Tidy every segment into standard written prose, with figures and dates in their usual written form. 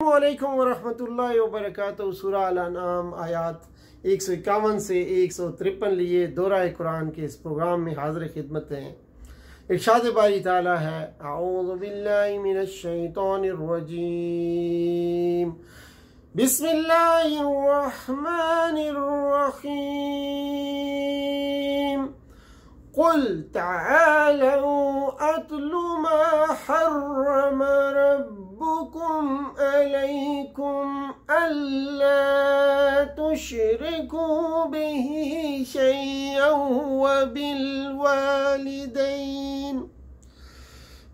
अस्सलामुअलैकुम वरहमतुल्लाहि वबरकातुहू। सूरह अल-अनआम आयात 151 से 153 लिए दोहराए कुरान के इस प्रोग्राम में हाज़िर खिदमत हैं। इरशाद बारी ताला है, अऊज़ु बिल्लाहि मिनश शैतानिर रजीम, बिस्मिल्लाहिर रहमानिर रहीम, कुल तआलू अत्लु मा हर्रम रब्बुकुम अलैकुम अल्ला तुशरिकू बिही शैअन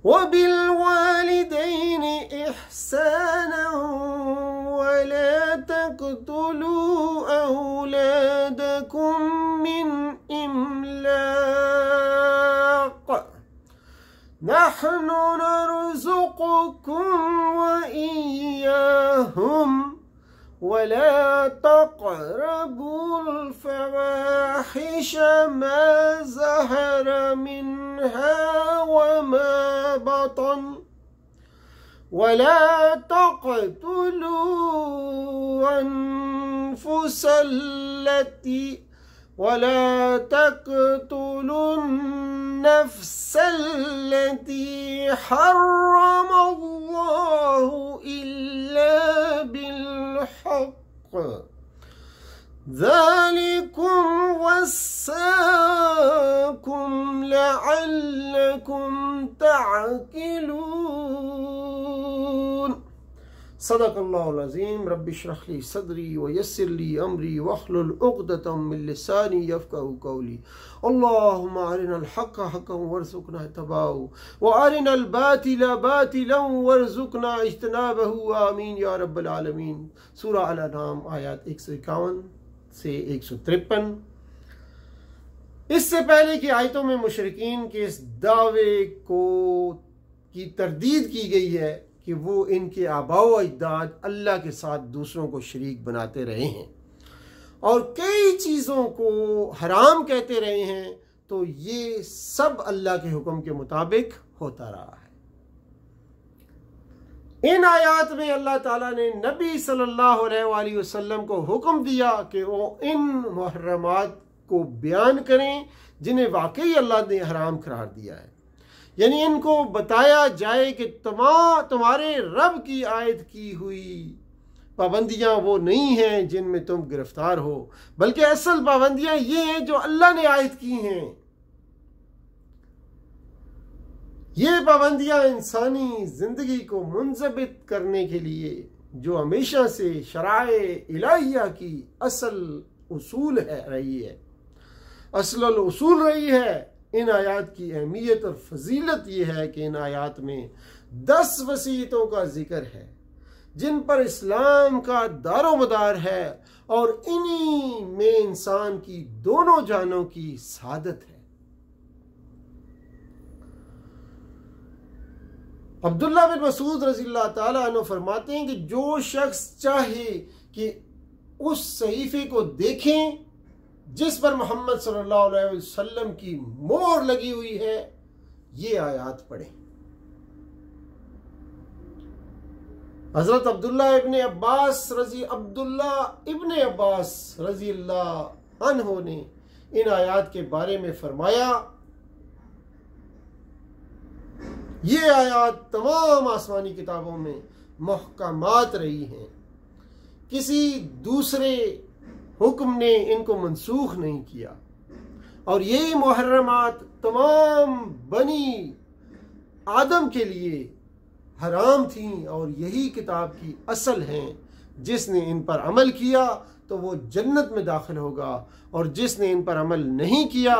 वबिलवालिदैन इहसाना वला तक़्तुलू औलादकुम मिन इमलाक़ नहनु नरज़ुक़ुकुम व इय्याहुम वला तक़रबुल फ़वाहिश मा ज़हर मिन्हा व मा बतन वला तक़तुलू अनफुसल्लती वला तक़तुलुन्नफ़्सल्लती हर्रमल्लाहु इल्ला बिल्हक़्क़ ज़ालिकुम वस्साकुम लअल्लकुम तअक़िलून। सदक़ल्लाहुल अज़ीम। रब्बि इश्रह ली सदरी व यस्सिर ली अमरी वहलुल उक़दतम मिन लिसानी यफ़क़हू क़ौली। अल्लाहुम्मा अरिनल हक़्क़ हक़्क़न वरज़ुक़ना इत्तिबाअहू व अरिनल बातिला बातिलन वरज़ुक़ना इज्तिनाबहू। आमीन या रब्बल आलमीन। सूरह अल-अनआम आयत 151 से 153। इससे पहले की आयतों में मुशरिकीन के इस दावे की तरदीद की गई है कि वो इनके आबाओ अजदाद अल्लाह के साथ दूसरों को शरीक बनाते रहे हैं और कई चीज़ों को हराम कहते रहे हैं, तो ये सब अल्लाह के हुक्म के मुताबिक होता रहा है। इन आयात में अल्लाह ताला ने नबी सल्लल्लाहु अलैहि वसल्लम को हुक्म दिया कि वो इन मुहर्रमात को बयान करें जिन्हें वाकई अल्लाह ने हराम करार दिया है। यानी इनको बताया जाए कि तुम्हारे रब की आयत की हुई पाबंदियां वो नहीं हैं जिनमें तुम गिरफ्तार हो, बल्कि असल पाबंदियां ये हैं जो अल्लाह ने आयत की हैं। ये पाबंदियां इंसानी जिंदगी को मुंज़बित करने के लिए जो हमेशा से शराए इलाहिया की असल उसूल रही है, असल उसूल रही है। इन आयात की अहमियत और फजीलत यह है कि इन आयात में 10 वसीयतों का जिक्र है जिन पर इस्लाम का दारोमदार है और इन्हीं में इंसान की दोनों जानों की सादत है। अब्दुल्ला बिन मसूद रज़ियल्लाहु ताला अन्हु फरमाते हैं कि जो शख्स चाहे कि उस सहीफे को देखें जिस पर मोहम्मद सल्लल्लाहु अलैहि वसल्लम की मोहर लगी हुई है, ये आयात पढ़ें। हजरत अब्दुल्ला इब्ने अब्बास रज़ियल्लाहु अन्हु ने इन आयात के बारे में फरमाया, ये आयात तमाम आसमानी किताबों में मुहकमात रही हैं, किसी दूसरे हुक्म ने इनको मनसूख नहीं किया और यही मुहर्रमात तमाम बनी आदम के लिए हराम थीं और यही किताब की असल हैं। जिसने इन पर अमल किया तो वो जन्नत में दाखिल होगा और जिसने इन पर अमल नहीं किया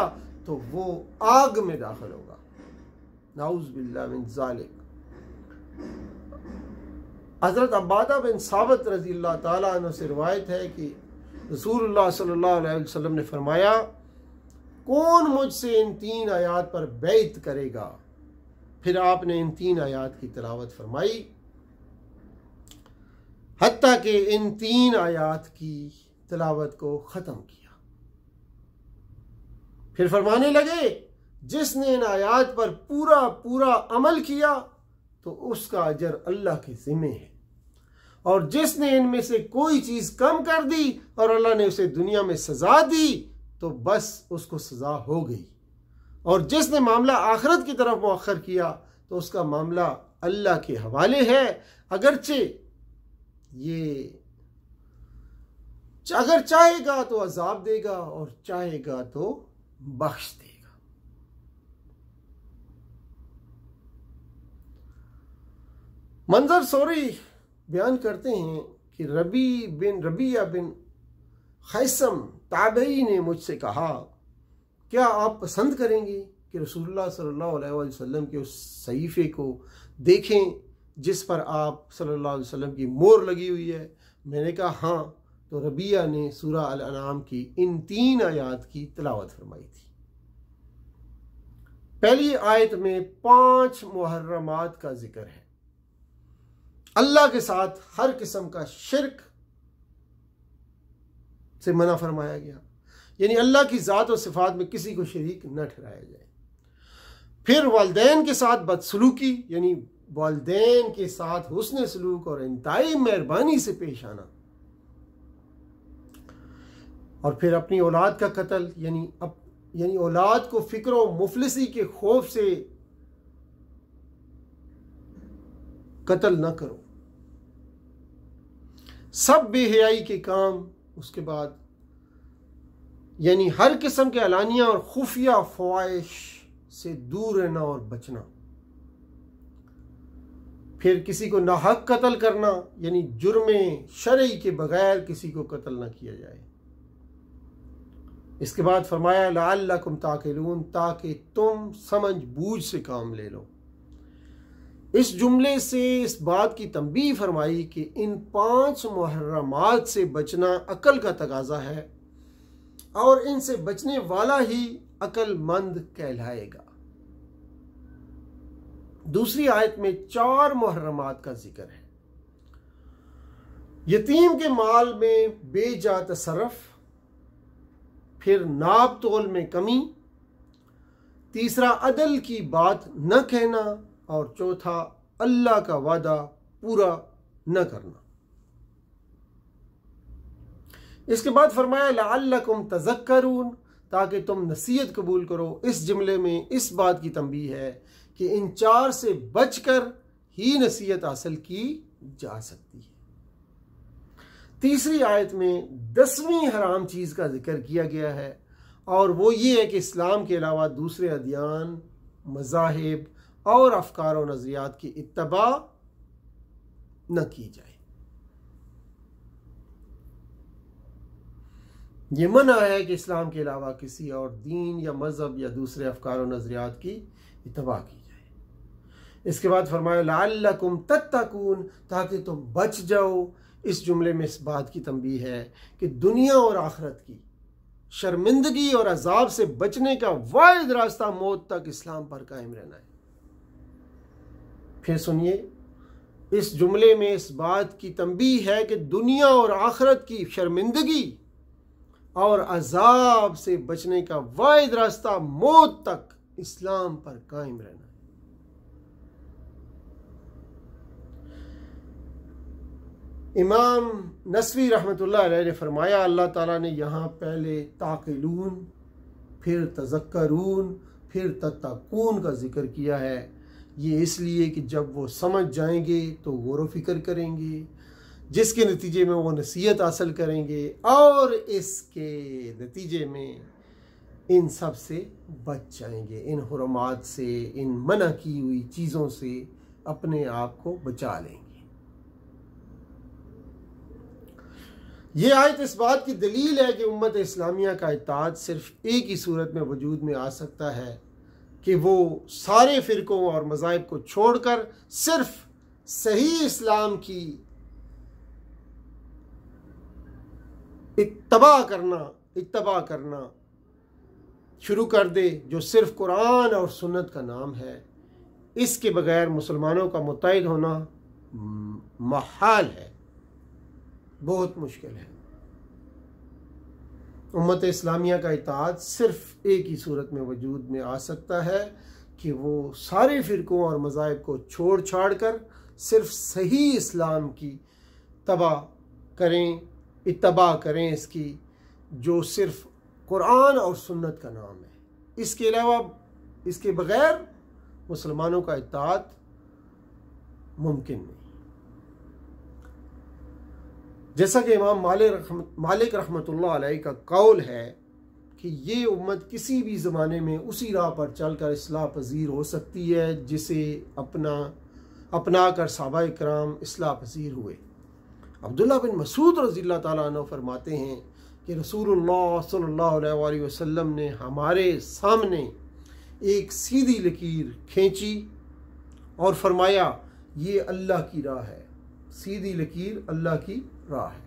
तो वो आग में दाखिल होगा। नाउज़ बिल्लाह मिन ज़ालिक। हज़रत अब्बादा बिन साबित रज़ियल्लाहु ताला अन्हु से रिवायत है कि रसूलुल्लाह सल्लल्लाहु अलैहि वसल्लम ने फरमाया, कौन मुझसे इन 3 आयात पर बैत करेगा। फिर आपने इन 3 आयात की तिलावत फरमाई, हत्ता कि इन 3 आयात की तिलावत को ख़त्म किया। फिर फरमाने लगे, जिसने इन आयात पर पूरा पूरा अमल किया तो उसका अजर अल्लाह के ज़िम्मे है और जिसने इनमें से कोई चीज कम कर दी और अल्लाह ने उसे दुनिया में सजा दी तो बस उसको सजा हो गई, और जिसने मामला आखिरत की तरफ मुअख्खर किया तो उसका मामला अल्लाह के हवाले है। अगरचे ये अगर चाहेगा तो अजाब देगा और चाहेगा तो बख्श देगा। मंजर सोरी बयान करते हैं कि रबिया बिन खैसम ताबई ने मुझसे कहा, क्या आप पसंद करेंगे कि रसूलुल्लाह सल्लल्लाहु अलैहि वसल्लम के उस सहीफे को देखें जिस पर आप सल्लल्लाहु अलैहि वसल्लम की मोहर लगी हुई है? मैंने कहा हाँ। तो रबिया ने सूरह अल-अनाम की इन 3 आयत की तिलावत फरमाई थी। पहली आयत में 5 मुहर्रमात का जिक्र है। अल्लाह के साथ हर किस्म का शिर्क से मना फरमाया गया, यानी अल्लाह की ज़ात और सिफात में किसी को शरीक न ठहराया जाए। फिर वालिदैन के साथ बदसलूकी, यानी वालिदैन के साथ हुस्न सलूक और इंतहाई मेहरबानी से पेश आना। और फिर अपनी औलाद का कत्ल, यानी औलाद को फिक्र और मुफलिसी के खौफ से कत्ल न करो। सब बेहयाई के काम, उसके बाद यानी हर किस्म के अलानिया और खुफिया ख्वाहिश से दूर रहना और बचना। फिर किसी को नाहक कत्ल करना, यानी जुर्मे शरई के बगैर किसी को कत्ल न किया जाए। इसके बाद फरमाया लअल्लकुम ताकिलून, ताकि तुम समझ बूझ से काम ले लो। इस जुमले से इस बात की तंबीह फरमाई कि इन 5 मुहर्रमात से बचना अकल का तकाजा है और इनसे बचने वाला ही अकलमंद कहलाएगा। दूसरी आयत में 4 मुहर्रमात का जिक्र है। यतीम के माल में बेजा तसर्रुफ, फिर नाप तोल में कमी, तीसरा अदल की बात न कहना, और चौथा अल्लाह का वादा पूरा न करना। इसके बाद फरमाया लअल्लकुम तज़क्करून, ताकि तुम नसीहत कबूल करो। इस जुमले में इस बात की तंबीह है कि इन 4 से बचकर ही नसीहत हासिल की जा सकती है। तीसरी आयत में 10वीं हराम चीज़ का जिक्र किया गया है, और वो ये है कि इस्लाम के अलावा दूसरे अदियान, मज़ाहिब और अफकार और नज़रियात की इत्तबा न की जाए। ये मना है कि इस्लाम के अलावा किसी और दीन या मज़हब या दूसरे अफकार और नज़रियात की इत्तबा की जाए। इसके बाद फरमाया लअल्लकुम तत्तकून, ताकि तुम बच जाओ। इस जुमले में इस बात की तंबीह है कि दुनिया और आखिरत की शर्मिंदगी और अजाब से बचने का वाहिद रास्ता मौत तक इस्लाम पर कायम रहना है। फिर सुनिए, इस जुमले में इस बात की तंबीह है कि दुनिया और आखिरत की शर्मिंदगी और अजाब से बचने का वाहिद रास्ता मौत तक इस्लाम पर कायम रहना है। इमाम नसवी रहमतुल्लाह अलैह ने फरमाया, अल्लाह ताला ने यहाँ पहले ताकिलून, फिर तज़क्करून, फिर तत्तकून का जिक्र किया है। ये इसलिए कि जब वो समझ जाएंगे तो गौर व फिक्र करेंगे, जिसके नतीजे में वो नसीहत हासिल करेंगे और इसके नतीजे में इन सब से बच जाएंगे, इन हुरमात से, इन मना की हुई चीज़ों से अपने आप को बचा लेंगे। ये आयत इस बात की दलील है कि उम्मत इस्लामिया का इत्तेहाद सिर्फ एक ही सूरत में वजूद में आ सकता है कि वो सारे फ़िरकों और मज़ाहिब को छोड़कर सिर्फ सही इस्लाम की इत्तबा करना शुरू कर दे, जो सिर्फ कुरान और सुन्नत का नाम है। इसके बगैर मुसलमानों का मुत्तहिद होना महाल है, बहुत मुश्किल है। उम्मत इस्लामिया का इत्तेहाद सिर्फ एक ही सूरत में वजूद में आ सकता है कि वो सारे फ़िरकों और मज़ाहिब को छोड़ छाड़ कर सिर्फ सही इस्लाम की तबा करें, इत्तबा करें इसकी, जो सिर्फ कुरान और सुन्नत का नाम है। इसके अलावा, इसके बगैर मुसलमानों का इत्ताअत मुमकिन नहीं। जैसा कि इमाम मालिक रहमतुल्लाह अलैह का कौल है कि ये उम्मत किसी भी ज़माने में उसी राह पर चलकर इस्लाह पजीर हो सकती है जिसे अपना कर सहाबा इकराम इस्लाह पजीर हुए। अब्दुल्लाह बिन मसूद रज़ियल्लाहु ताला अन्हु फरमाते हैं कि रसूलुल्लाह सल्लल्लाहु अलैहि वसल्लम ने हमारे सामने एक सीधी लकीर खींची और फरमाया, ये अल्लाह की राह है। सीधी लकीर अल्लाह की राह है।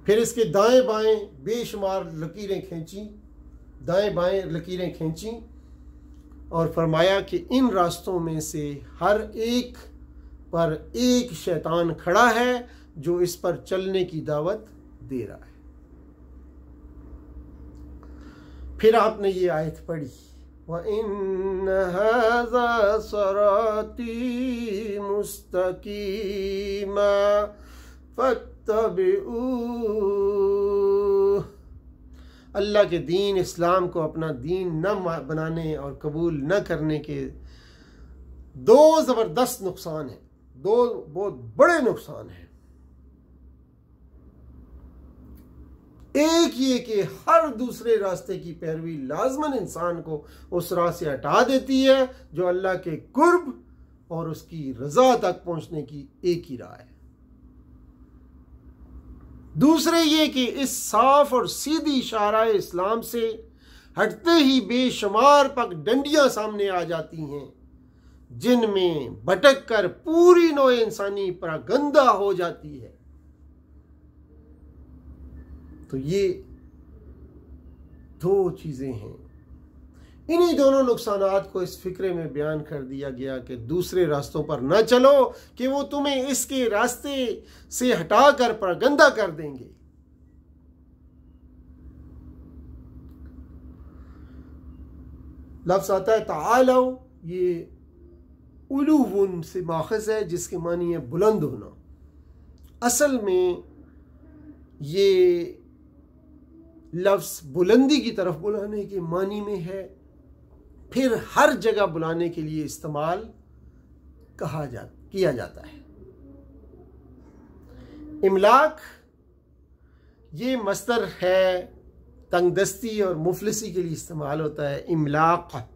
फिर इसके दाएं बाएं बेशुमार लकीरें खींची, दाएं बाएं लकीरें खींची और फरमाया कि इन रास्तों में से हर एक पर एक शैतान खड़ा है जो इस पर चलने की दावत दे रहा है। फिर आपने ये आयत पढ़ी, व इन हाज़ा सिराती मुस्तकीमा फत्तबिऊ। अल्लाह के दीन इस्लाम को अपना दीन न बनाने और कबूल न करने के दो ज़बरदस्त नुकसान हैं, दो बहुत बड़े नुकसान हैं। एक ये कि हर दूसरे रास्ते की पैरवी लाजमन इंसान को उस राह से हटा देती है जो अल्लाह के कुर्ब और उसकी रजा तक पहुंचने की एक ही राह है। दूसरे ये कि इस साफ और सीधी शाराए इस्लाम से हटते ही बेशुमार पगडंडियां सामने आ जाती हैं जिनमें भटक कर पूरी नौ इंसानी परागंदा हो जाती है। तो ये दो चीजें हैं। इन्हीं दोनों नुकसानात को इस फिक्रे में बयान कर दिया गया कि दूसरे रास्तों पर न चलो कि वो तुम्हें इसके रास्ते से हटाकर परागंदा कर देंगे। लफ्ज़ आता है ताआलौ, ये उलूवन से माखज़ है जिसके मानी है बुलंद होना। असल में ये लफ्ज़ बुलंदी की तरफ बुलाने के मानी में है, फिर हर जगह बुलाने के लिए इस्तेमाल किया जाता है। इमलाक ये मस्दर है, तंगदस्ती और मुफलिसी के लिए इस्तेमाल होता है। इमलाक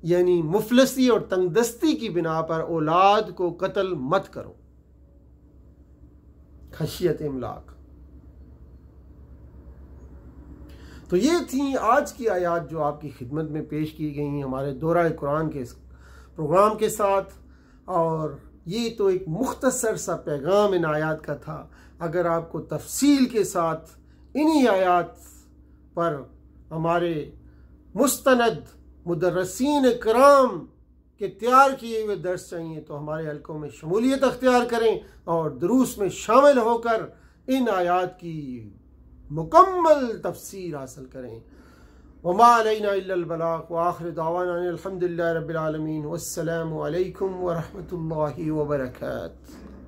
यानी मुफलिसी और तंगदस्ती की बिना पर औलाद को कत्ल मत करो, खशियत इमलाक। तो ये थी आज की आयत जो आपकी खिदमत में पेश की गई हमारे दौरा कुरान के इस प्रोग्राम के साथ। और ये तो एक मुख्तसर सा पैगाम इन आयत का था। अगर आपको तफसील के साथ इन्हीं आयत पर हमारे मुस्तनद मुदर्रसीन कराम के तैयार किए हुए दर्स चाहिए तो हमारे हलकों में शमूलियत अख्तियार करें और दुरूस में शामिल होकर इन आयत की मुकम्मल तफसीर हासिल करें। वमा अलैना इल्लल बलाग व आखिर दावाना अनिल हम्दुलिल्लाहि रब्बिल आलमीन। वस्सलामु अलैकुम व रहमतुल्लाहि व बरकातुहू।